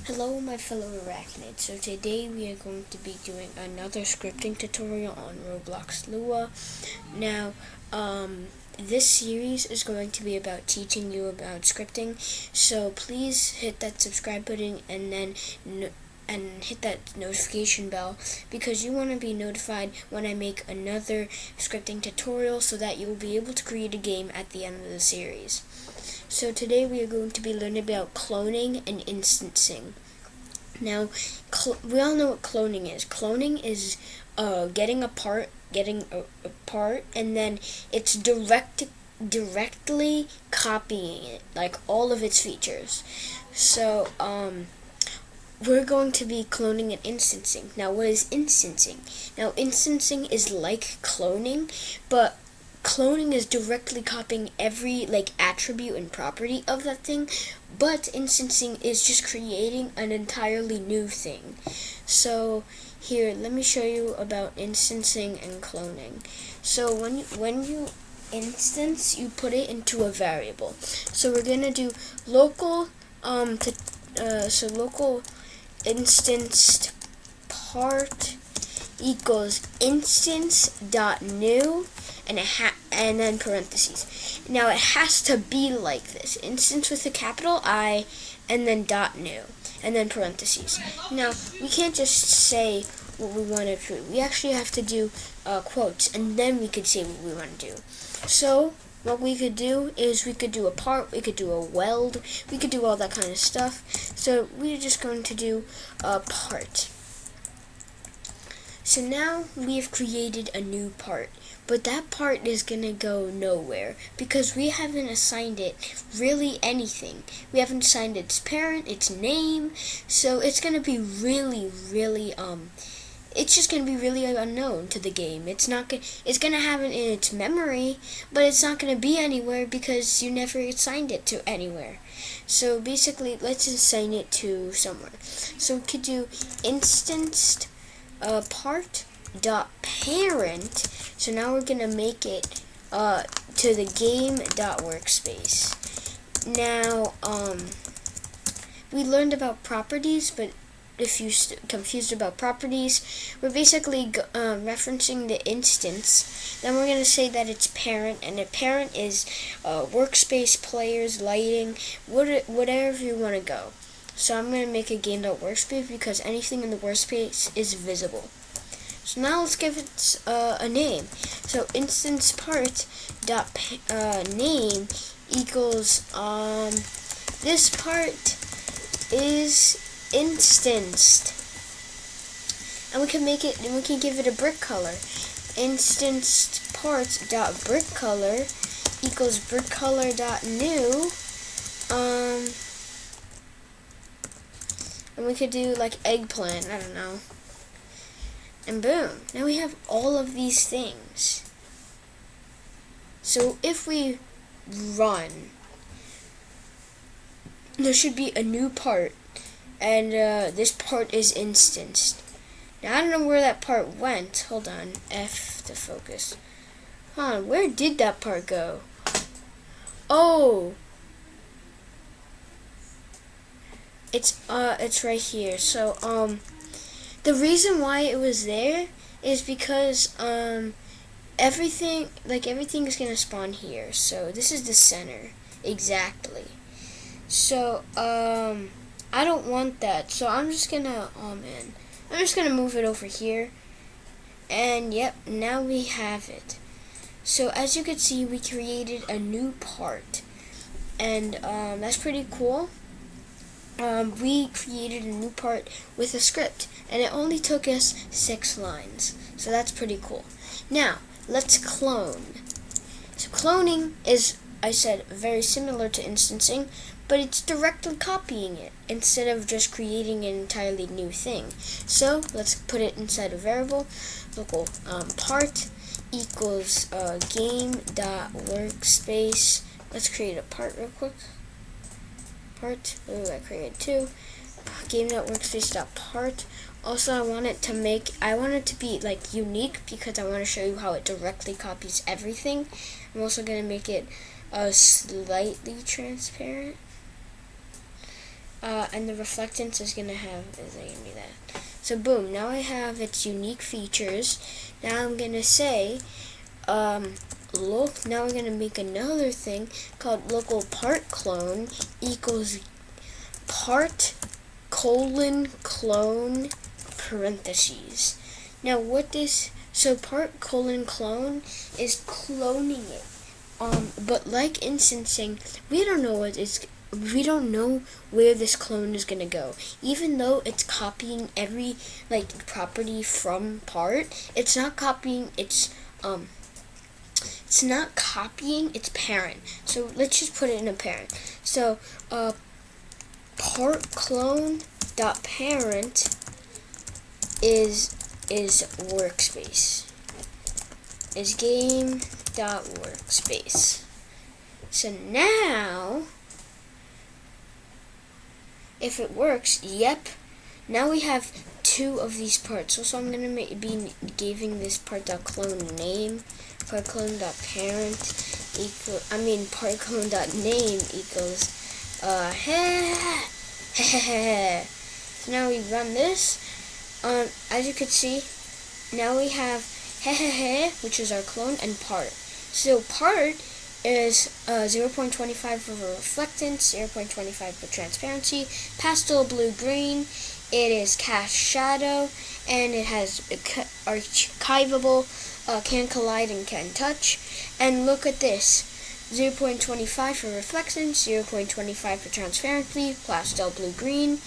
Hello my fellow arachnids. So today we are going to be doing another scripting tutorial on Roblox Lua. Now, this series is going to be about teaching you about scripting, so please hit that subscribe button and then hit that notification bell because you want to be notified when I make another scripting tutorial so that you will be able to create a game at the end of the series. So today we are going to be learning about cloning and instancing. Now, we all know what cloning is. Cloning is getting a part, and then it's directly copying it, like all of its features. So, we're going to be cloning and instancing. Now, what is instancing? Now, instancing is like cloning, but cloning is directly copying every attribute and property of that thing, but instancing is just creating an entirely new thing. So here, let me show you about instancing and cloning. So when you instance, you put it into a variable. So we're gonna do local local instanced part equals instance.new and then parentheses. Now it has to be like this: instance with a capital I and then .new and then parentheses. Now we can't just say what we want to do. We actually have to do quotes, and then we could say what we want to do. So what we could do is we could do a part, we could do a weld, we could do all that kind of stuff. So we're just going to do a part. So now we have created a new part, but that part is going to go nowhere because we haven't assigned it really anything. We haven't assigned its parent, its name, so it's going to be really it's just going to be really unknown to the game. It's going to have it in its memory, but it's not going to be anywhere because you never assigned it to anywhere. So basically, let's assign it to somewhere. So we could do instanced part dot parent. So now we're gonna make it to the game dot workspace. Now we learned about properties, but if you're confused about properties, we're basically referencing the instance. Then we're gonna say that it's parent, and the parent is workspace, players, lighting, whatever you want to go. So I'm going to make a game.workspace because anything in the workspace is visible. So now let's give it a name. So instance part dot name equals this part is instanced, and we can make it, and we can give it a brick color. Instanced part dot brick color equals brick color dot new. And we could do like eggplant, I don't know. And boom, now we have all of these things. So if we run, there should be a new part, and this part is instanced. Now I don't know where that part went. Hold on, F to focus. Huh, where did that part go? Oh! It's right here. So the reason why it was there is because everything is gonna spawn here. So this is the center exactly. So I don't want that. So I'm just gonna I'm just gonna move it over here. And yep, now we have it. So as you can see, we created a new part, and that's pretty cool. We created a new part with a script, and it only took us 6 lines. So that's pretty cool. Now, let's clone. So cloning is, I said, very similar to instancing, but it's directly copying it instead of just creating an entirely new thing. So let's put it inside a variable. Local part equals game.workspace. Let's create a part real quick. Part. Oh, I created 2. Game.workspace.part. Also, I want it to be like unique because I want to show you how it directly copies everything. I'm also going to make it slightly transparent. and the reflectance is gonna be that. So boom, now I have its unique features. Now I'm gonna say, look, now we're gonna make another thing called local part clone equals part colon clone parentheses. Now what this, so part colon clone is cloning it. But like instancing, we don't know where this clone is gonna go. Even though it's copying every property from part, it's not copying its parent. So let's just put it in a parent. So part clone dot parent is workspace. Is game dot workspace. So now, if it works, yep. Now we have two of these parts. So I'm gonna be giving this part dot clone name. Part clone dot parent part clone dot name equals So now we run this. As you can see, now we have which is our clone, and part. So part is 0.25 for reflectance, 0.25 for transparency, pastel blue green. It is cast shadow, and it has archivable, can collide and can touch. And look at this, 0.25 for reflectance, 0.25 for transparency, pastel blue green,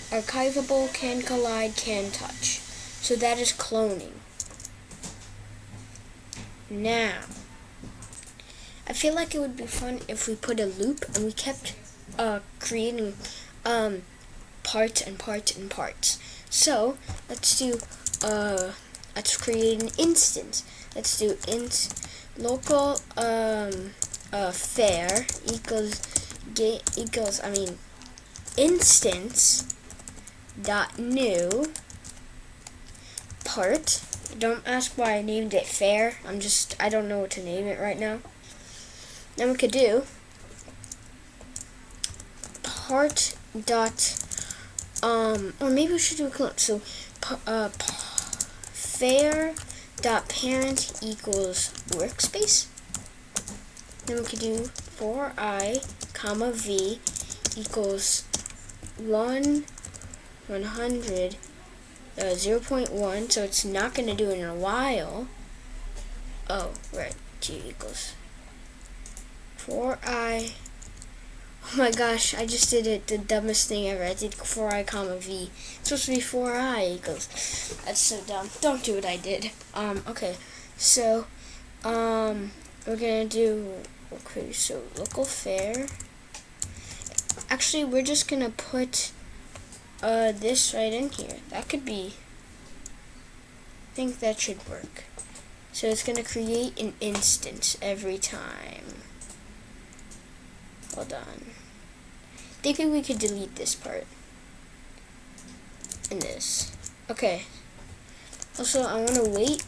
archivable, can collide, can touch. So that is cloning. Now, I feel like it would be fun if we put a loop and we kept creating parts and parts and parts. So let's let's create an instance. Let's do local fair equals instance dot new part. Don't ask why I named it fair. I don't know what to name it right now. Then we could do part dot or maybe we should do a clone. So fair dot parent equals workspace. Then we could do for I comma v equals 100 0.1, so it's not going to do it in a while. Oh, right, g equals for I. Oh my gosh, I just did it, the dumbest thing ever. I did for I comma v. It's supposed to be for I equals. That's so dumb. Don't do what I did. Okay, so we're gonna do, okay, so local fair. Actually, we're just gonna put this right in here. That could be, I think that should work. So it's gonna create an instance every time. Hold on. Thinking we could delete this part. And this. Okay. Also, I wanna wait.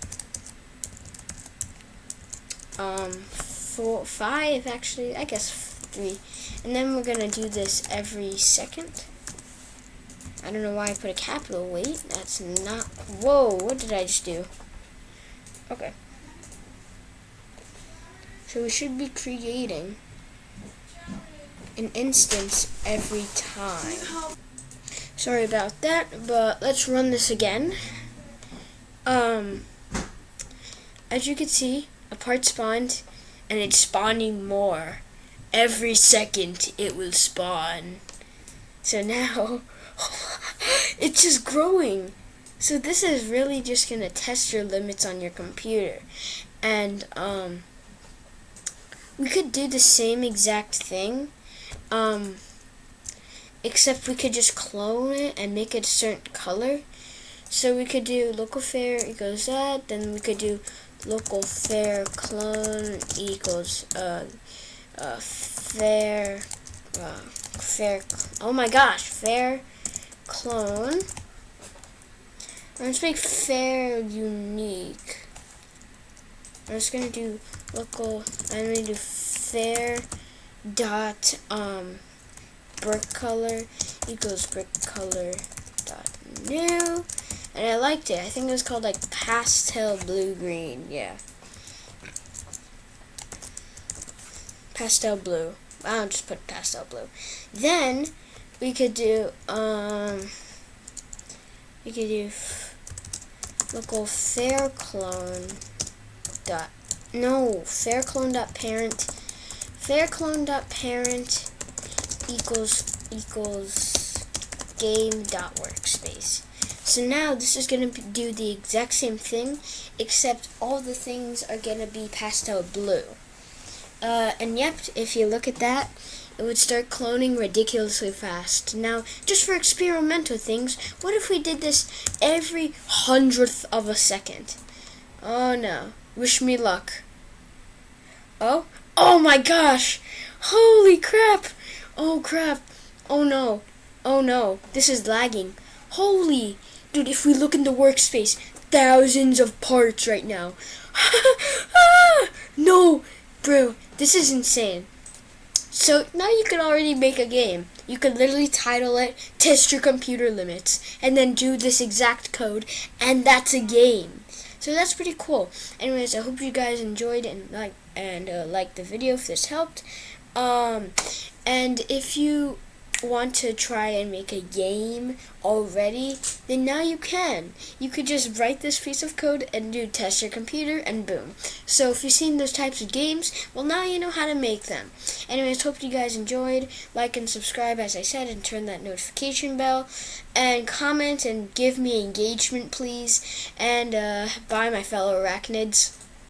5 actually, I guess 3. And then we're gonna do this every second. I don't know why I put a capital wait. That's not, whoa, what did I just do? Okay. So we should be creating an instance every time. Sorry about that, but let's run this again. As you can see, a part spawned, and it's spawning more. Every second it will spawn. So now, it's just growing. So this is really just gonna test your limits on your computer. And we could do the same exact thing, except we could just clone it and make it a certain color. So we could do local fair equals that, then we could do local fair clone equals fair oh my gosh, fair clone. Let's make fair unique. I'm just gonna do local, I'm gonna do fair dot brick color equals brick color dot new, and I liked it. I think it was called like pastel blue green. Yeah, pastel blue. I'll just put pastel blue. Then we could do local fair clone dot parent equals game dot workspace. So now this is going to do the exact same thing, except all the things are going to be pastel blue. And yep, if you look at that, it would start cloning ridiculously fast. Now, just for experimental things, what if we did this every 100th of a second? Oh no. Wish me luck. Oh my gosh! Holy crap! Oh crap! Oh no, this is lagging. Holy, dude, if we look in the workspace, thousands of parts right now. No, bro, this is insane. So now you can already make a game. You could literally title it Test Your Computer Limits and then do this exact code, and that's a game. So that's pretty cool. Anyways, I hope you guys enjoyed and liked the video if this helped. And if you want to try and make a game already, then now you can. You could just write this piece of code and do Test Your Computer and boom. So if you've seen those types of games, well, now you know how to make them. Anyways, hope you guys enjoyed. Like and subscribe, as I said, and turn that notification bell, and comment and give me engagement, please. And bye, my fellow arachnids.